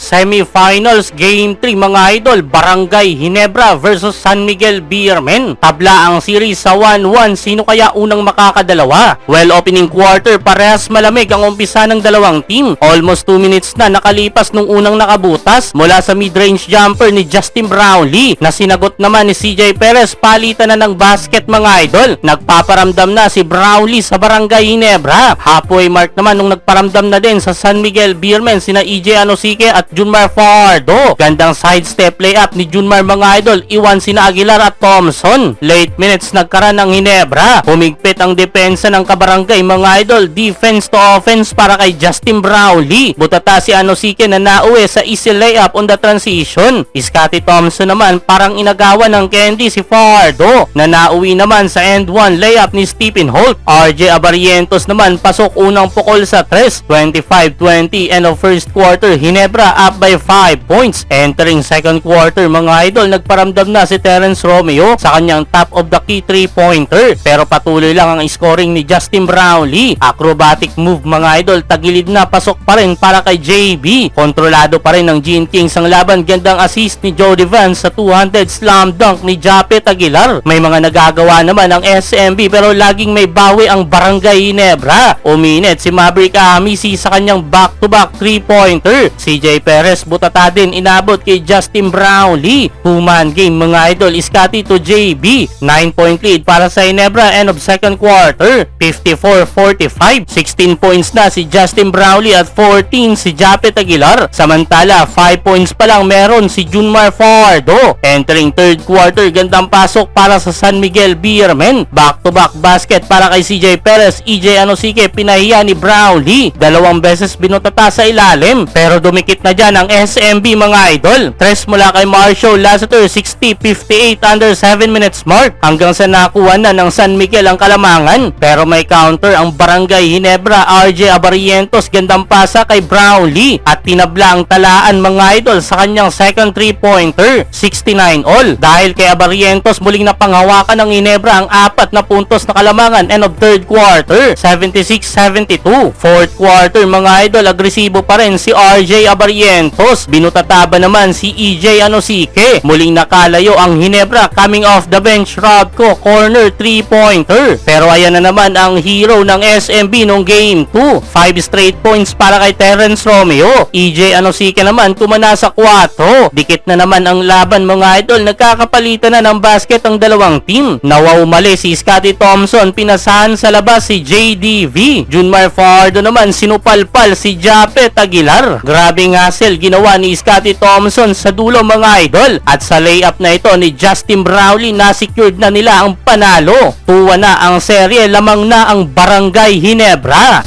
Semifinals Game 3 mga idol, Barangay Ginebra versus San Miguel Beermen. Tabla ang series sa 1-1, sino kaya unang makakadalawa? Well, opening quarter, parehas malamig ang umpisa ng dalawang team. Almost 2 minutes na nakalipas nung unang nakabutas mula sa mid-range jumper ni Justin Brownlee na sinagot naman ni CJ Perez. Palitan na ng basket mga idol. Nagpaparamdam na si Brownlee sa Barangay Ginebra. Halfway mark naman nung nagparamdam na din sa San Miguel Beermen sina EJ Anosike at Junmar Fajardo. Gandang sidestep layup ni Junmar mga idol, iwan sina Aguilar at Thompson. Late minutes nagkaroon ng Ginebra. Humigpit ang depensa ng kabarangay mga idol, defense to offense para kay Justin Brownlee. Butata si Anosike na nauwi sa easy layup on the transition. Scottie Thompson naman parang inagawan ng candy si Fajardo na nauwi naman sa end 1 layup ni Stephen Holt. RJ Abarientos naman pasok unang pukol sa 3, 25-20 end of first quarter. Ginebra up by 5 points. Entering second quarter mga idol, nagparamdam na si Terence Romeo sa kanyang top of the key 3-pointer, pero patuloy lang ang scoring ni Justin Brownlee. Acrobatic move mga idol, tagilid na pasok pa rin para kay JB. Kontrolado pa rin ng Gene Kings ang laban. Gandang assist ni Jody Vance sa 200 slam dunk ni Japet Aguilar. May mga nagagawa naman ang SMB pero laging may bawi ang Barangay Ginebra. Uminit si Maverick Amisi sa kanyang back-to-back 3-pointer. CJ Perez butata din, inabot kay Justin Brownlee. 2-man game mga idol, Scottie to JB. 9-point lead para sa Ginebra end of second quarter, 54-45. 16 points na si Justin Brownlee at 14 si Japet Aguilar. Samantala 5 points pa lang meron si Junmar Fajardo. Entering third quarter, gandang pasok para sa San Miguel Beermen. Back-to-back basket para kay CJ Perez. EJ Anosike pinahiya ni Brownlee. Dalawang beses binutata sa ilalim pero dumikit na dyan ang SMB mga idol. Tres mula kay Marshall Lassiter, 60-58 under 7 minutes mark hanggang sa nakuha na ng San Miguel ang kalamangan. Pero may counter ang Barangay Ginebra. RJ Abarientos gandang pasa kay Brownlee at tinabla ang talaan mga idol sa kanyang second 3-pointer, 69 all. Dahil kay Abarientos muling napanghawakan ng Ginebra ang 4 na puntos na kalamangan end of third quarter, 76-72. Fourth quarter mga idol, agresibo pa rin si RJ Abarientos. Binutataba naman si EJ Anosike. Muling nakalayo ang Ginebra coming off the bench. Rodko corner 3-pointer. Pero ayan na naman ang hero ng SMB nung game 2. 5 straight points para kay Terence Romeo. EJ Anosike naman tumana sa 4. Dikit na naman ang laban mga idol. Nagkakapalitan na ng basket ang dalawang team. Nawaw mali si Scottie Thompson. Pinasahan sa labas si JDV. Junmar Fajardo naman sinupalpal si Japet Aguilar. Grabing hustle ginawa ni Scottie Thompson sa dulo mga idol. At sa layup na ito ni Justin Brownlee, na-secured na nila ang panalo. 2-1 na ang serye, lamang na ang Barangay Ginebra.